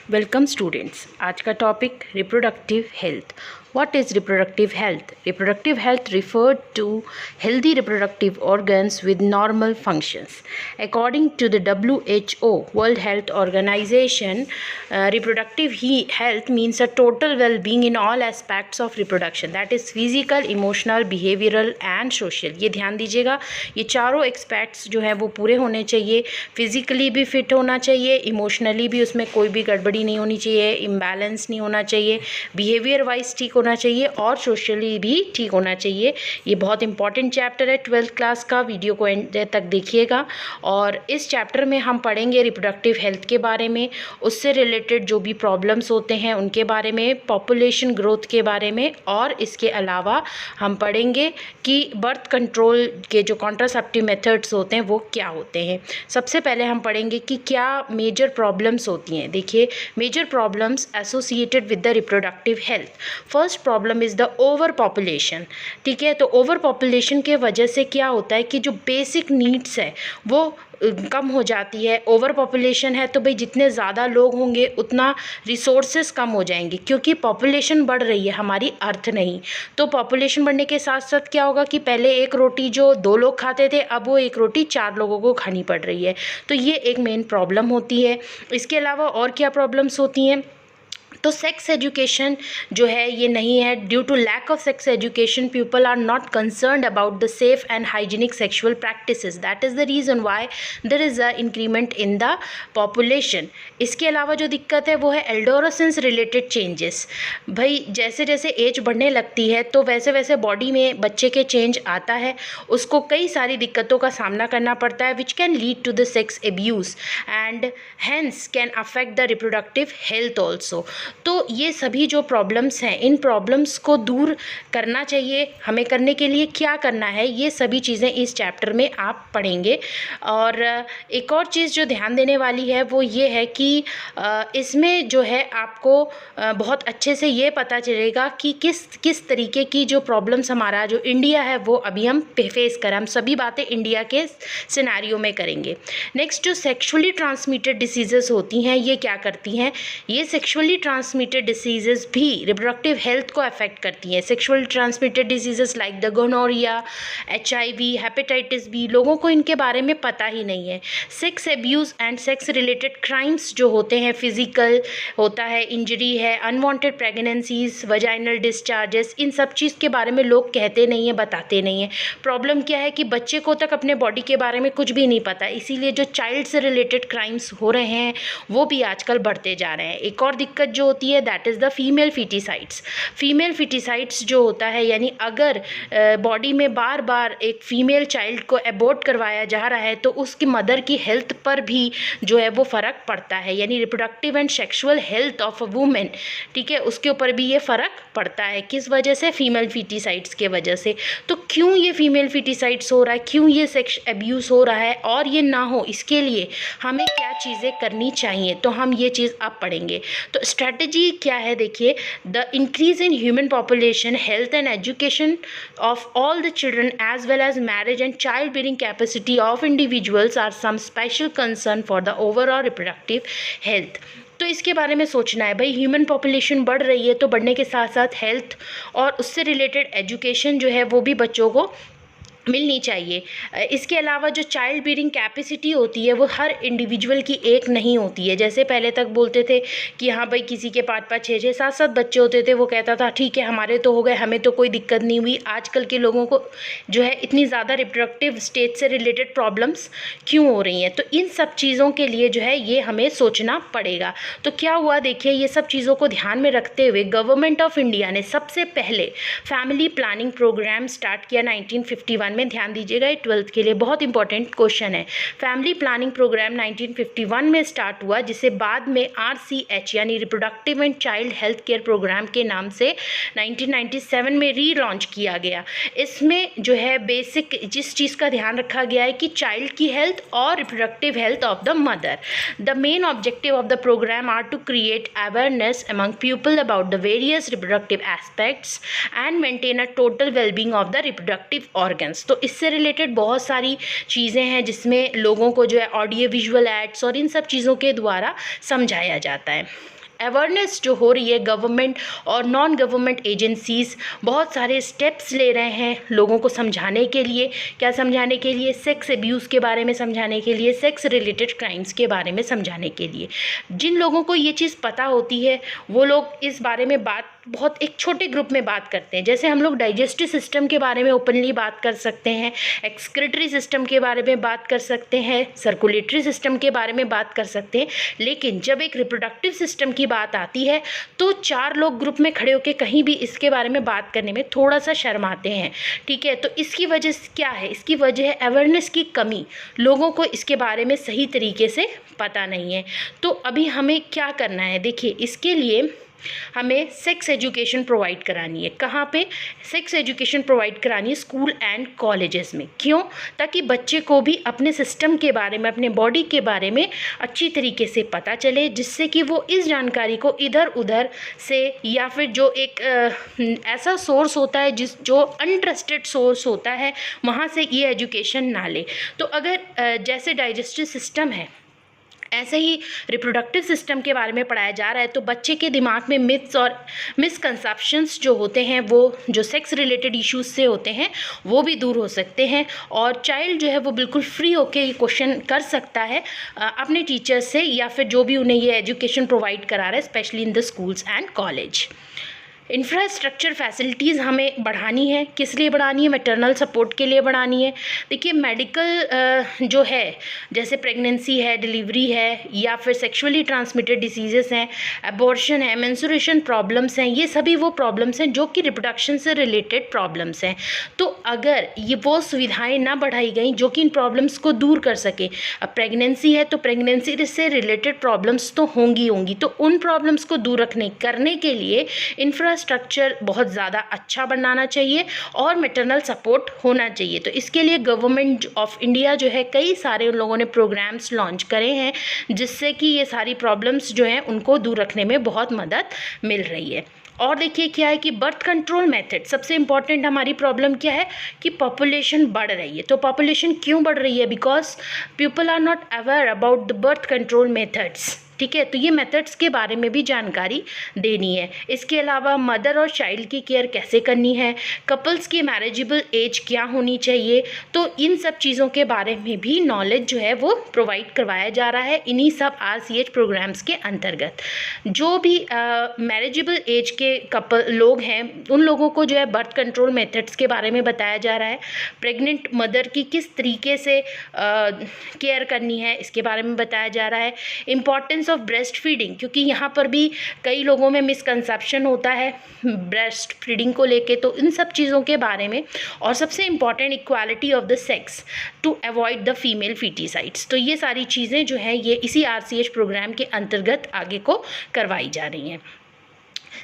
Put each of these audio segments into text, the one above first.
Welcome students. आज का topic reproductive health. What is reproductive health? Reproductive health referred to healthy reproductive organs with normal functions. According to the WHO, World Health Organization, reproductive health means a total well-being in all aspects of reproduction. That is physical, emotional, behavioral and social. ये ध्यान दीजिएगा, ये चारों aspects जो है वो पूरे होने चाहिए। फिजिकली भी फिट होना चाहिए, इमोशनली भी उसमें कोई भी गड़बड़ी नहीं होनी चाहिए, इम्बैलेंस नहीं होना चाहिए, बिहेवियर वाइज ठीक होना चाहिए और सोशली भी ठीक होना चाहिए। ये बहुत इंपॉर्टेंट चैप्टर है 12th क्लास का। वीडियो को एंड तक देखिएगा और इस चैप्टर में हम पढ़ेंगे रिप्रोडक्टिव हेल्थ के बारे में, उससे रिलेटेड जो भी प्रॉब्लम्स होते हैं उनके बारे में, पॉपुलेशन ग्रोथ के बारे में, और इसके अलावा हम पढ़ेंगे कि बर्थ कंट्रोल के जो कॉन्ट्रासेप्टिव मेथड्स होते हैं वो क्या होते हैं। सबसे पहले हम पढ़ेंगे कि क्या मेजर प्रॉब्लम्स होती हैं। देखिए, major problems associated with the reproductive health. First problem is the over population. ठीक है, तो ओवर पॉपुलेशन के वजह से क्या होता है कि जो बेसिक नीड्स है वो कम हो जाती है। ओवर पॉपुलेशन है तो भाई जितने ज़्यादा लोग होंगे उतना रिसोर्सेज कम हो जाएंगे, क्योंकि पॉपुलेशन बढ़ रही है, हमारी अर्थ नहीं। तो पॉपुलेशन बढ़ने के साथ साथ क्या होगा कि पहले एक रोटी जो 2 लोग खाते थे, अब वो एक रोटी 4 लोगों को खानी पड़ रही है। तो ये एक मेन प्रॉब्लम होती है। इसके अलावा और क्या प्रॉब्लम्स होती हैं, तो सेक्स एजुकेशन जो है ये नहीं है। Due to lack of sex education people are not concerned about the safe and hygienic sexual practices. That is the reason why there is a increment in the population. इसके अलावा जो दिक्कत है वो है एल्डोरेसेंस रिलेटेड चेंजेस। भाई जैसे जैसे एज बढ़ने लगती है तो वैसे वैसे बॉडी में बच्चे के चेंज आता है, उसको कई सारी दिक्कतों का सामना करना पड़ता है, which can lead to the sex abuse and hence can affect the reproductive health also. तो ये सभी जो प्रॉब्लम्स हैं, इन प्रॉब्लम्स को दूर करना चाहिए। हमें करने के लिए क्या करना है, ये सभी चीज़ें इस चैप्टर में आप पढ़ेंगे। और एक और चीज़ जो ध्यान देने वाली है वो ये है कि इसमें जो है आपको बहुत अच्छे से ये पता चलेगा कि किस तरीके की जो प्रॉब्लम्स हमारा जो इंडिया है वो अभी हम फेस करें। हम सभी बातें इंडिया के सिनेरियो में करेंगे। नेक्स्ट, जो सेक्सुअली ट्रांसमिटेड डिसीज़ेस होती हैं ये क्या करती हैं, ये सेक्सुअली ट्रांसमिटेड डिसीजेस भी रिप्रोडक्टिव हेल्थ को अफेक्ट करती हैं। Sexual transmitted diseases like the gonorrhoea, HIV, hepatitis B, लोगों को इनके बारे में पता ही नहीं है। Sex abuse and sex related crimes जो होते हैं, फिजिकल होता है, इंजरी है, अनवांटेड प्रेगनेंसीज, वजाइनल डिस्चार्जेस, इन सब चीज़ के बारे में लोग कहते नहीं हैं, बताते नहीं हैं। प्रॉब्लम क्या है कि बच्चे को तक अपने बॉडी के बारे में कुछ भी नहीं पता, इसीलिए जो चाइल्ड से रिलेटेड क्राइम्स हो रहे हैं वो भी आजकल बढ़ते जा रहे हैं। एक और दिक्कत जो होती है that is the female feticides. Female feticides जो होता है, यानी अगर बॉडी में बार बार एक फीमेल चाइल्ड को एबॉर्ट करवाया जा रहा है तो उसकी मदर की हेल्थ पर भी जो है वो फ़र्क पड़ता है, यानी reproductive and sexual health of a women, ठीक है, उसके ऊपर भी ये फ़र्क पड़ता है। किस वजह से? फीमेल फिटिसाइड्स के वजह से। तो क्यों ये फीमेल फिटिसाइड्स हो रहा है, क्यों ये सेक्स एब्यूज़ हो रहा है, और ये ना हो इसके लिए हमें क्या चीज़ें करनी चाहिए, तो हम ये चीज़ अब पढ़ेंगे। तो स्ट्रैटेजी क्या है, देखिए, the increase in human population, health and education of all the children as well as marriage and child bearing capacity of individuals are some special concern for the overall reproductive health. तो इसके बारे में सोचना है। भाई human population बढ़ रही है तो बढ़ने के साथ साथ हेल्थ और उससे रिलेटेड एजुकेशन जो है वो भी बच्चों को मिलनी चाहिए। इसके अलावा जो चाइल्ड बेयरिंग कैपेसिटी होती है वो हर इंडिविजुअल की एक नहीं होती है। जैसे पहले तक बोलते थे कि हाँ भाई किसी के 5-5, 6-6, 7-7 बच्चे होते थे, वो कहता था ठीक है हमारे तो हो गए, हमें तो कोई दिक्कत नहीं हुई। आजकल के लोगों को जो है इतनी ज़्यादा रिप्रोडक्टिव स्टेज से रिलेटेड प्रॉब्लम्स क्यों हो रही हैं, तो इन सब चीज़ों के लिए जो है ये हमें सोचना पड़ेगा। तो क्या हुआ, देखिए, ये सब चीज़ों को ध्यान में रखते हुए गवर्नमेंट ऑफ इंडिया ने सबसे पहले फैमिली प्लानिंग प्रोग्राम स्टार्ट किया 1951 में। ध्यान दीजिएगा, ये 12th के लिए बहुत इंपॉर्टेंट क्वेश्चन है। फैमिली प्लानिंग प्रोग्राम 1951 में स्टार्ट हुआ, जिसे बाद में RCH यानी reproductive and child health care programme के नाम से 1997 में रीलॉन्च किया गया। इसमें जो है बेसिक जिस चीज़ का ध्यान रखा गया है कि चाइल्ड की हेल्थ और reproductive health of the mother. The main objective of the programme are to create awareness among people about the various reproductive aspects and maintain a total well-being of the reproductive organs। Functions. तो इससे related बहुत सारी चीज़ें हैं जिसमें लोगों को जो है ऑडियो विजुअल एड्स और इन सब चीज़ों के द्वारा समझाया जाता है। अवेयरनेस जो हो रही है, गवर्नमेंट और नॉन गवर्नमेंट एजेंसीज़ बहुत सारे स्टेप्स ले रहे हैं लोगों को समझाने के लिए। क्या समझाने के लिए? सेक्स अब्यूज़ के बारे में समझाने के लिए, सेक्स रिलेटेड क्राइम्स के बारे में समझाने के लिए। जिन लोगों को ये चीज़ पता होती है वो लोग इस बारे में बात बहुत एक छोटे ग्रुप में बात करते हैं। जैसे हम लोग डाइजेस्टिव सिस्टम के बारे में ओपनली बात कर सकते हैं, एक्सक्रीटरी सिस्टम के बारे में बात कर सकते हैं, सर्कुलेटरी सिस्टम के बारे में बात कर सकते हैं। लेकिन जब एक रिप्रोडक्टिव सिस्टम की बात आती है तो 4 लोग ग्रुप में खड़े होकर कहीं भी इसके बारे में बात करने में थोड़ा सा शर्माते हैं। ठीक है, तो इसकी वजह क्या है? इसकी वजह है अवेयरनेस की कमी। लोगों को इसके बारे में सही तरीके से पता नहीं है। तो अभी हमें क्या करना है? देखिए, इसके लिए हमें सेक्स एजुकेशन प्रोवाइड करानी है। कहाँ पे सेक्स एजुकेशन प्रोवाइड करानी है? स्कूल एंड कॉलेजेस में। क्यों? ताकि बच्चे को भी अपने सिस्टम के बारे में, अपने बॉडी के बारे में अच्छी तरीके से पता चले, जिससे कि वो इस जानकारी को इधर उधर से या फिर जो एक ऐसा सोर्स होता है जो अनट्रस्टेड सोर्स होता है वहाँ से ये एजुकेशन ना ले। तो अगर जैसे डाइजेस्टिव सिस्टम है ऐसे ही रिप्रोडक्टिव सिस्टम के बारे में पढ़ाया जा रहा है तो बच्चे के दिमाग में मिथ्स और मिसकंसेप्शंस जो होते हैं वो जो सेक्स रिलेटेड इश्यूज से होते हैं वो भी दूर हो सकते हैं। और चाइल्ड जो है वो बिल्कुल फ्री होकर ये क्वेश्चन कर सकता है अपने टीचर्स से या फिर जो भी उन्हें ये एजुकेशन प्रोवाइड करा रहा है, specially in the schools and college. Infrastructure facilities हमें बढ़ानी है। किस लिए बढ़ानी है? मैटरनल सपोर्ट के लिए बढ़ानी है। देखिए, मेडिकल जो है, जैसे प्रेगनेंसी है, डिलीवरी है या फिर सेक्सुअली ट्रांसमिटेड डिसीजेस हैं, एबॉर्शन है, मेंस्ट्रुएशन प्रॉब्लम्स हैं, ये सभी वो प्रॉब्लम्स हैं जो कि रिप्रोडक्शन से रिलेटेड प्रॉब्लम्स हैं। तो अगर ये वो सुविधाएं ना बढ़ाई गई जो कि इन प्रॉब्लम्स को दूर कर सके। अब प्रेगनेंसी है तो प्रेगनेंसी से रिलेटेड प्रॉब्लम्स तो होंगी, तो उन प्रॉब्लम्स को दूर करने के लिए इंफ्रास्ट्रक्चर बहुत ज़्यादा अच्छा बनाना चाहिए और मैटरनल सपोर्ट होना चाहिए। तो इसके लिए गवर्नमेंट ऑफ इंडिया जो है कई सारे उन लोगों ने प्रोग्राम्स लॉन्च करे हैं जिससे कि ये सारी प्रॉब्लम्स जो हैं उनको दूर रखने में बहुत मदद मिल रही है। और देखिए क्या है कि बर्थ कंट्रोल मेथड, सबसे इम्पॉर्टेंट हमारी प्रॉब्लम क्या है कि पॉपुलेशन बढ़ रही है। तो पॉपुलेशन क्यों बढ़ रही है? Because people are not aware about the birth control methods. ठीक है, तो ये मेथड्स के बारे में भी जानकारी देनी है। इसके अलावा मदर और चाइल्ड की केयर कैसे करनी है, कपल्स की मैरिजेबल एज क्या होनी चाहिए, तो इन सब चीज़ों के बारे में भी नॉलेज जो है वो प्रोवाइड करवाया जा रहा है इन्हीं सब RCH प्रोग्राम्स के अंतर्गत। जो भी मैरिजेबल एज के लोग हैं उन लोगों को जो है बर्थ कंट्रोल मेथड्स के बारे में बताया जा रहा है। प्रेग्नेंट मदर की किस तरीके से केयर करनी है इसके बारे में बताया जा रहा है। इम्पॉर्टेंस ऑफ ब्रेस्ट फीडिंग, क्योंकि यहाँ पर भी कई लोगों में मिसकंसेप्शन होता है ब्रेस्ट फीडिंग को लेके, तो इन सब चीज़ों के बारे में। और सबसे important equality of the sex to avoid the female feticides. तो ये सारी चीज़ें जो हैं ये इसी RCH प्रोग्राम के अंतर्गत आगे को करवाई जा रही हैं।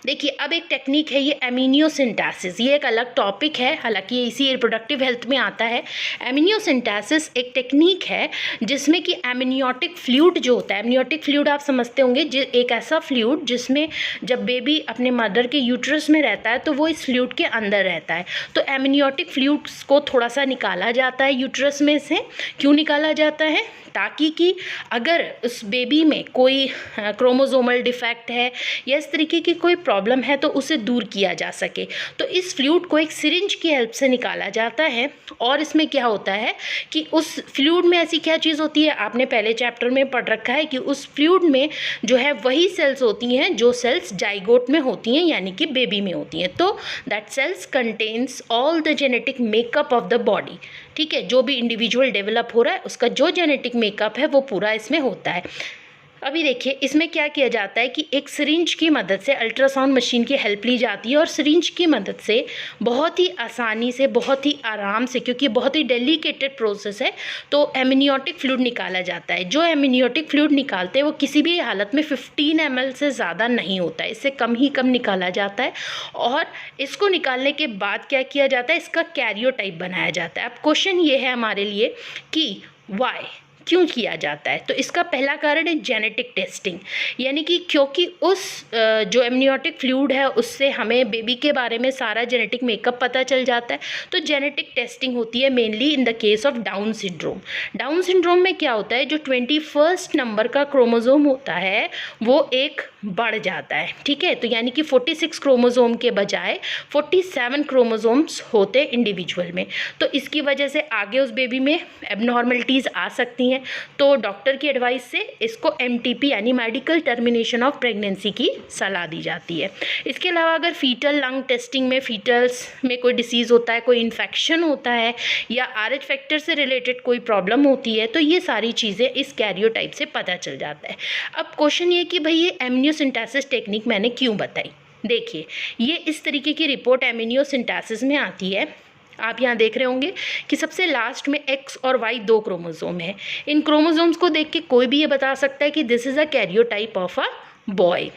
देखिए, अब एक टेक्निक है ये एमिनियोसिंथेसिस, ये एक अलग टॉपिक है, हालांकि ये इसी रिप्रोडक्टिव हेल्थ में आता है। एमिनियोसिंथेसिस एक टेक्निक है जिसमें कि एमनियोटिक फ्लूइड जो होता है, एमनियोटिक फ्लूइड आप समझते होंगे, एक ऐसा फ्लूइड जिसमें जब बेबी अपने मदर के यूट्रस में रहता है तो वो इस फ्लूइड के अंदर रहता है। तो एमनियोटिक फ्लूइड्स को थोड़ा सा निकाला जाता है यूट्रस में से। क्यों निकाला जाता है? ताकि कि अगर उस बेबी में कोई क्रोमोसोमल डिफेक्ट है या इस तरीके की कोई प्रॉब्लम है तो उसे दूर किया जा सके। तो इस फ्लूइड को एक सिरिंज की हेल्प से निकाला जाता है। और इसमें क्या होता है कि उस फ्लूइड में ऐसी क्या चीज़ होती है, आपने पहले चैप्टर में पढ़ रखा है कि उस फ्लूइड में जो है वही सेल्स होती हैं जो सेल्स जाइगोट में होती हैं, यानी कि बेबी में होती हैं। तो that cells contains all the genetic makeup of the body. ठीक है, जो भी इंडिविजुअल डेवलप हो रहा है उसका जो जेनेटिक मेकअप है वो पूरा इसमें होता है। अभी देखिए, इसमें क्या किया जाता है कि एक सिरिंज की मदद से, अल्ट्रासाउंड मशीन की हेल्प ली जाती है और सिरिंज की मदद से बहुत ही आसानी से, बहुत ही आराम से, क्योंकि बहुत ही डेलिकेटेड प्रोसेस है, तो एमनियोटिक फ्लूइड निकाला जाता है। जो एमनियोटिक फ्लूइड निकालते हैं वो किसी भी हालत में 15 ml से ज़्यादा नहीं होता है, इससे कम ही कम निकाला जाता है। और इसको निकालने के बाद क्या किया जाता है, इसका कैरियोटाइप बनाया जाता है। अब क्वेश्चन ये है हमारे लिए कि वाई, क्यों किया जाता है? तो इसका पहला कारण है जेनेटिक टेस्टिंग, यानी कि क्योंकि उस जो एमनियोटिक फ्लूइड है उससे हमें बेबी के बारे में सारा जेनेटिक मेकअप पता चल जाता है। तो जेनेटिक टेस्टिंग होती है mainly in the case of down syndrome. Down syndrome में क्या होता है, जो 21 नंबर का क्रोमोसोम होता है वो एक बढ़ जाता है, ठीक है। तो यानी कि 46 क्रोमोसोम के बजाय 47 क्रोमोसोम्स होते इंडिविजुअल में। तो इसकी वजह से आगे उस बेबी में एबनॉर्मलिटीज़ आ सकती हैं। तो डॉक्टर की एडवाइस से इसको MTP यानी मेडिकल टर्मिनेशन ऑफ प्रेगनेंसी की सलाह दी जाती है। इसके अलावा अगर फीटल लंग टेस्टिंग में फीटल्स में कोई डिसीज़ होता है, कोई इन्फेक्शन होता है या RH फैक्टर से रिलेटेड कोई प्रॉब्लम होती है, तो ये सारी चीज़ें इस कैरियोटाइप से पता चल जाता है। अब क्वेश्चन ये कि भाई ये एमनियोसिंथेसिस टेक्निक मैंने क्यों बताई। देखिए, ये इस तरीके की रिपोर्ट एमनियोसिंथेसिस में आती है। आप यहाँ देख रहे होंगे कि सबसे लास्ट में X और Y 2 क्रोमोसोम है। इन क्रोमोसोम्स को देख के कोई भी ये बता सकता है कि this is a karyotype of a boy,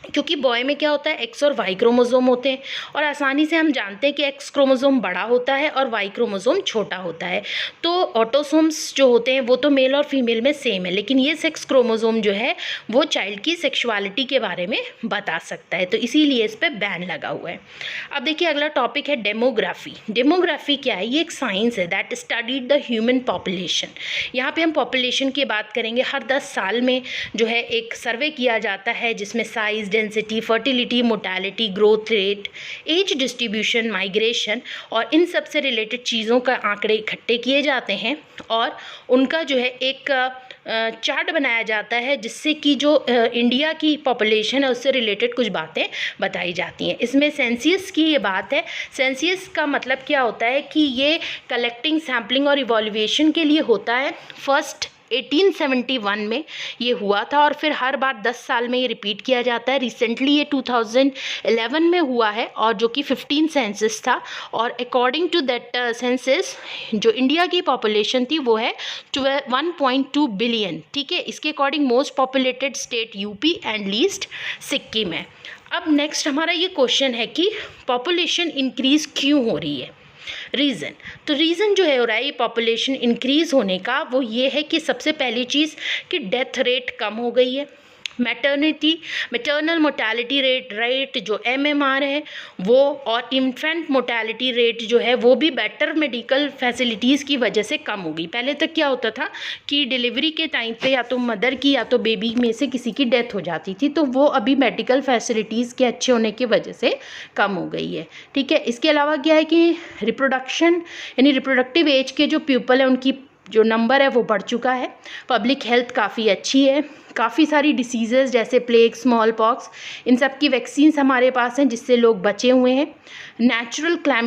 क्योंकि बॉय में क्या होता है, X और Y क्रोमोसोम होते हैं और आसानी से हम जानते हैं कि X क्रोमोसोम बड़ा होता है और Y क्रोमोसोम छोटा होता है। तो ऑटोसोम्स जो होते हैं वो तो मेल और फीमेल में सेम है, लेकिन ये सेक्स क्रोमोसोम जो है वो चाइल्ड की सेक्सुअलिटी के बारे में बता सकता है, तो इसीलिए इस पर बैन लगा हुआ है। अब देखिए अगला टॉपिक है डेमोग्राफी। डेमोग्राफी क्या है, ये एक साइंस है that studied the human population. यहाँ पे हम पॉपुलेशन की बात करेंगे। हर 10 साल में जो है एक सर्वे किया जाता है जिसमें size, density, fertility, mortality, growth rate, age distribution, migration और इन सब से रिलेटेड चीज़ों का आंकड़े इकट्ठे किए जाते हैं और उनका जो है एक चार्ट बनाया जाता है जिससे कि जो इंडिया की पॉपुलेशन है उससे रिलेटेड कुछ बातें बताई जाती हैं। इसमें सेंसियस की ये बात है। सेंसियस का मतलब क्या होता है कि ये कलेक्टिंग, सैम्पलिंग और इवैल्यूएशन के लिए होता है। फर्स्ट 1871 में ये हुआ था और फिर हर बार 10 साल में ये रिपीट किया जाता है। रिसेंटली ये 2011 में हुआ है और जो कि 15 सेंसस था और अकॉर्डिंग टू दैट सेंसस जो इंडिया की पॉपुलेशन थी वो है 1.2 बिलियन, ठीक है। इसके according most populated state UP and least Sikkim है। अब नेक्स्ट हमारा ये क्वेश्चन है कि पॉपुलेशन इंक्रीज़ क्यों हो रही है। रीज़न, तो रीज़न जो है हो रहा है ये पॉपुलेशन इंक्रीज़ होने का, वो ये है कि सबसे पहली चीज़ कि डेथ रेट कम हो गई है। मैटरनल मोर्टेलिटी रेट जो MMR है वो, और इन्फेंट मोर्टेलिटी रेट जो है वो भी बेटर मेडिकल फैसिलिटीज़ की वजह से कम हो गई। पहले तक क्या होता था कि डिलीवरी के टाइम पे या तो मदर की या तो बेबी में से किसी की डेथ हो जाती थी, तो वो अभी मेडिकल फैसिलिटीज़ के अच्छे होने की वजह से कम हो गई है, ठीक है। इसके अलावा क्या है कि रिप्रोडक्शन यानी रिप्रोडक्टिव एज के जो पीपल हैं उनकी जो नंबर है वो बढ़ चुका है। पब्लिक हेल्थ काफ़ी अच्छी है। काफ़ी सारी डिसीज़ेज़ जैसे प्लेग, स्मॉल पॉक्स, इन सब की वैक्सीन्स हमारे पास हैं जिससे लोग बचे हुए हैं। Natural climate